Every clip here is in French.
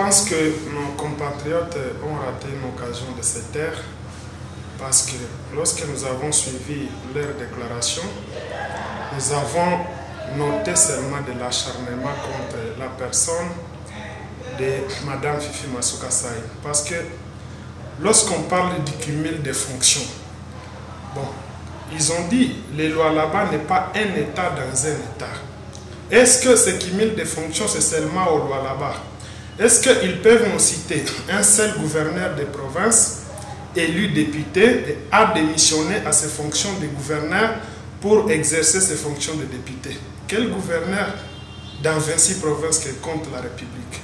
pense que nos compatriotes ont raté une occasion de se taire parce que lorsque nous avons suivi leur déclaration, nous avons noté seulement de l'acharnement contre la personne de Mme Fifi Masuka Saï. Parce que lorsqu'on parle du cumul des fonctions, bon, ils ont dit que le Lualaba n'est pas un État dans un État. Est-ce que ce cumul des fonctions, c'est seulement au Lualaba? Est-ce qu'ils peuvent nous citer un seul gouverneur de province élu député et a démissionné à ses fonctions de gouverneur pour exercer ses fonctions de député? Quel gouverneur dans 26 provinces que compte la République?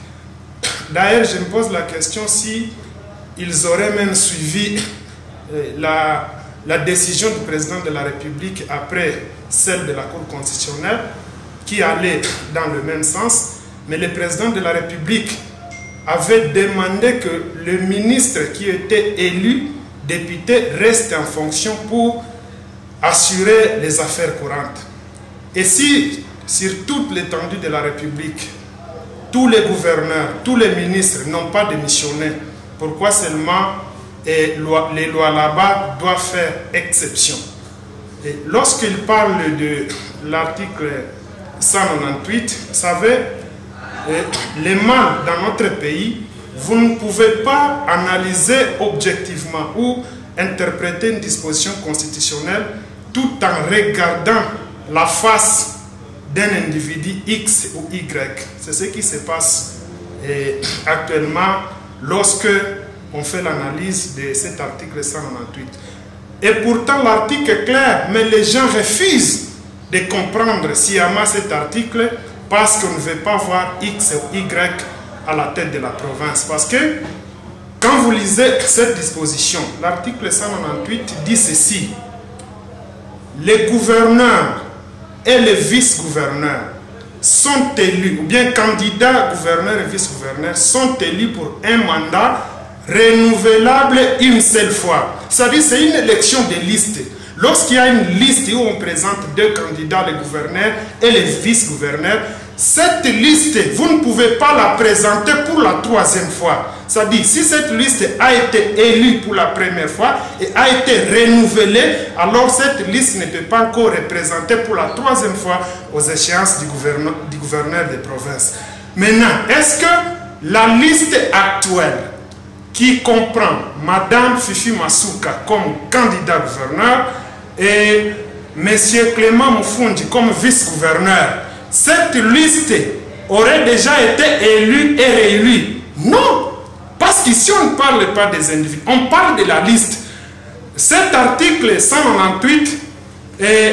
D'ailleurs, je me pose la question si ils auraient même suivi la décision du président de la République après celle de la Cour constitutionnelle qui allait dans le même sens, mais le président de la République avait demandé que le ministre qui était élu député reste en fonction pour assurer les affaires courantes. Et si, sur toute l'étendue de la République, tous les gouverneurs, tous les ministres n'ont pas démissionné, pourquoi seulement les Lualaba doivent faire exception? Et lorsqu'il parle de l'article 198, vous savez, les mal dans notre pays, vous ne pouvez pas analyser objectivement ou interpréter une disposition constitutionnelle tout en regardant la face d'un individu X ou Y. C'est ce qui se passe actuellement lorsque on fait l'analyse de cet article 198. Et pourtant l'article est clair, mais les gens refusent de comprendre sciemment cet article parce qu'on ne veut pas voir X ou Y à la tête de la province. Parce que quand vous lisez cette disposition, l'article 198 dit ceci: les gouverneurs et les vice-gouverneurs sont élus, ou bien candidats gouverneurs et vice-gouverneurs sont élus pour un mandat renouvelable une seule fois. C'est-à-dire c'est une élection de liste. Lorsqu'il y a une liste où on présente deux candidats, les gouverneurs et les vice-gouverneurs, cette liste, vous ne pouvez pas la présenter pour la troisième fois. C'est-à-dire, si cette liste a été élue pour la première fois et a été renouvelée, alors cette liste ne peut pas encore représenter pour la troisième fois aux échéances du gouverneur de province. Maintenant, est-ce que la liste actuelle qui comprend Mme Fifi Masuka comme candidat gouverneur et M. Clément Moufundi comme vice-gouverneur, cette liste aurait déjà été élue et réélue? Non, parce qu'ici on ne parle pas des individus, on parle de la liste. Cet article 198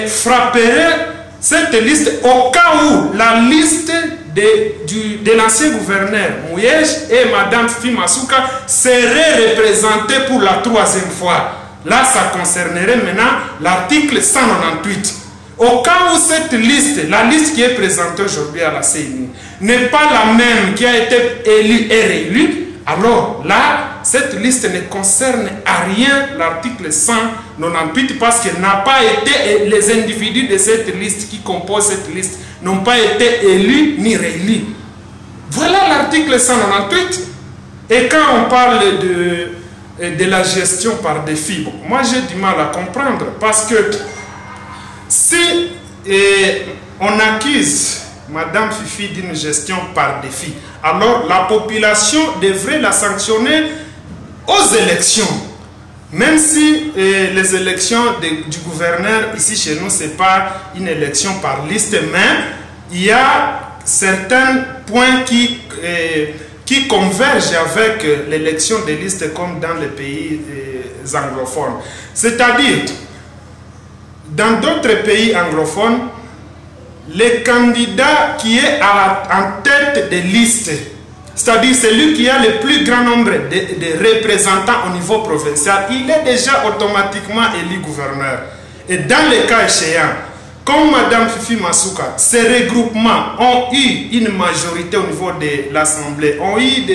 frapperait cette liste au cas où la liste de l'ancien gouverneur Mouyej et Mme Fifi Masuka serait représentée pour la troisième fois. Là, ça concernerait maintenant l'article 198. Au cas où cette liste, la liste qui est présentée aujourd'hui à la CENI, n'est pas la même qui a été élue et réélue, alors là, cette liste ne concerne à rien l'article 198 parce qu'elle n'a pas été, les individus de cette liste qui composent cette liste n'ont pas été élus ni réélus. Voilà l'article 198. Et quand on parle de la gestion par défi, bon, moi j'ai du mal à comprendre parce que si on accuse Mme Fifi d'une gestion par défi, alors la population devrait la sanctionner aux élections. Même si les élections du gouverneur ici chez nous, ce n'est pas une élection par liste, mais il y a certains points qui convergent avec l'élection des listes comme dans les pays anglophones. C'est-à-dire, dans d'autres pays anglophones, le candidat qui est en tête des listes, c'est-à-dire celui qui a le plus grand nombre de représentants au niveau provincial, il est déjà automatiquement élu gouverneur. Et dans les cas échéants, comme Mme Fifi Masuka, ces regroupements ont eu une majorité au niveau de l'Assemblée, ont eu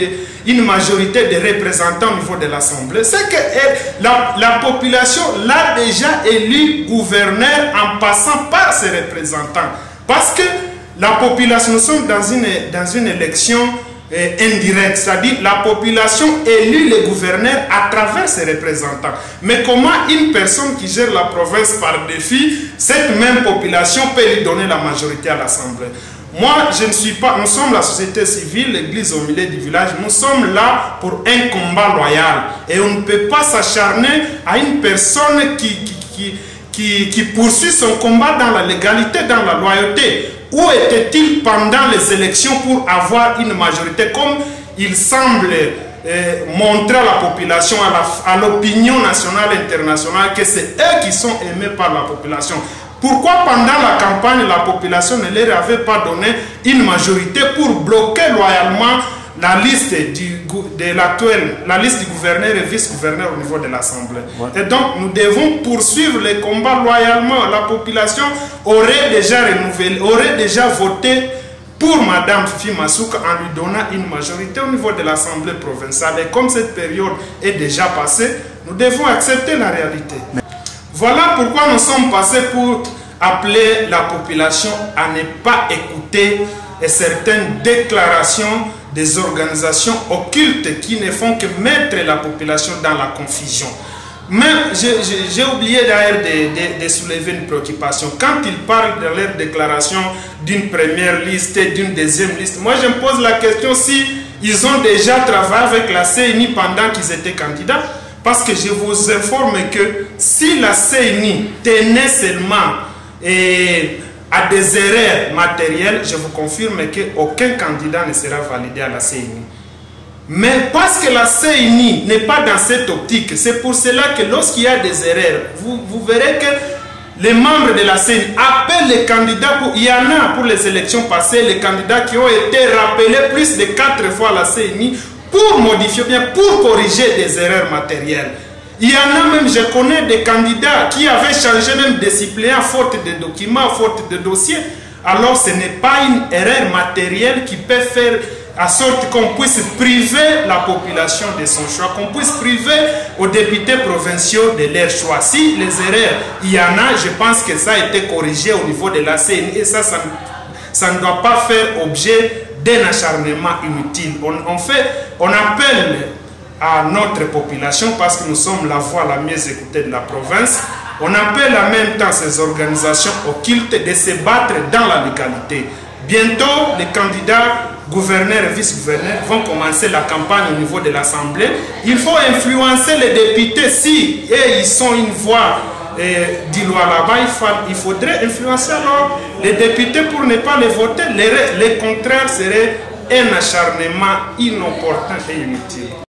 une majorité de représentants au niveau de l'Assemblée, c'est que la population l'a déjà élu gouverneur en passant par ses représentants. Parce que la population, nous sommes dans une élection indirect, c'est-à-dire la population élit les gouverneurs à travers ses représentants. Mais comment une personne qui gère la province par défi, cette même population peut lui donner la majorité à l'Assemblée? Moi, je ne suis pas, nous sommes la société civile, l'église au milieu du village, nous sommes là pour un combat loyal. Et on ne peut pas s'acharner à une personne qui poursuit son combat dans la légalité, dans la loyauté. Où était-il pendant les élections pour avoir une majorité, comme il semble montrer à la population, à l'opinion nationale et internationale, que c'est eux qui sont aimés par la population? Pourquoi pendant la campagne, la population ne leur avait pas donné une majorité pour bloquer loyalement la liste la liste du gouverneur et vice-gouverneur au niveau de l'Assemblée? Et donc, nous devons poursuivre les combats loyalement. La population aurait déjà renouvelé, aurait déjà voté pour Mme Fifi Masuka en lui donnant une majorité au niveau de l'Assemblée provinciale. Et comme cette période est déjà passée, nous devons accepter la réalité. Voilà pourquoi nous sommes passés pour appeler la population à ne pas écouter certaines déclarations des organisations occultes qui ne font que mettre la population dans la confusion. Mais j'ai oublié d'ailleurs de soulever une préoccupation. Quand ils parlent de leur déclaration d'une première liste et d'une deuxième liste, moi je me pose la question si ils ont déjà travaillé avec la CENI pendant qu'ils étaient candidats. Parce que je vous informe que si la CENI tenait seulement à des erreurs matérielles, je vous confirme qu'aucun candidat ne sera validé à la CENI. Mais parce que la CENI n'est pas dans cette optique, c'est pour cela que lorsqu'il y a des erreurs, vous verrez que les membres de la CENI appellent les candidats. Il y en a pour les élections passées, les candidats qui ont été rappelés plus de 4 fois à la CENI pour modifier, bien pour corriger des erreurs matérielles. Il y en a même, je connais des candidats qui avaient changé même de suppléant faute de documents, faute de dossiers. Alors ce n'est pas une erreur matérielle qui peut faire en sorte qu'on puisse priver la population de son choix, qu'on puisse priver aux députés provinciaux de leur choix. Si les erreurs, il y en a, je pense que ça a été corrigé au niveau de la CENI et ça ne doit pas faire objet d'un acharnement inutile. On appelle à notre population, parce que nous sommes la voix la mieux écoutée de la province, on appelle en même temps ces organisations occultes de se battre dans la légalité. Bientôt, les candidats gouverneurs et vice-gouverneurs vont commencer la campagne au niveau de l'Assemblée. Il faut influencer les députés si ils sont une voix dit loi là-bas, il faudrait influencer alors les députés pour ne pas les voter. Les contraires seraient un acharnement inopportun et inutile.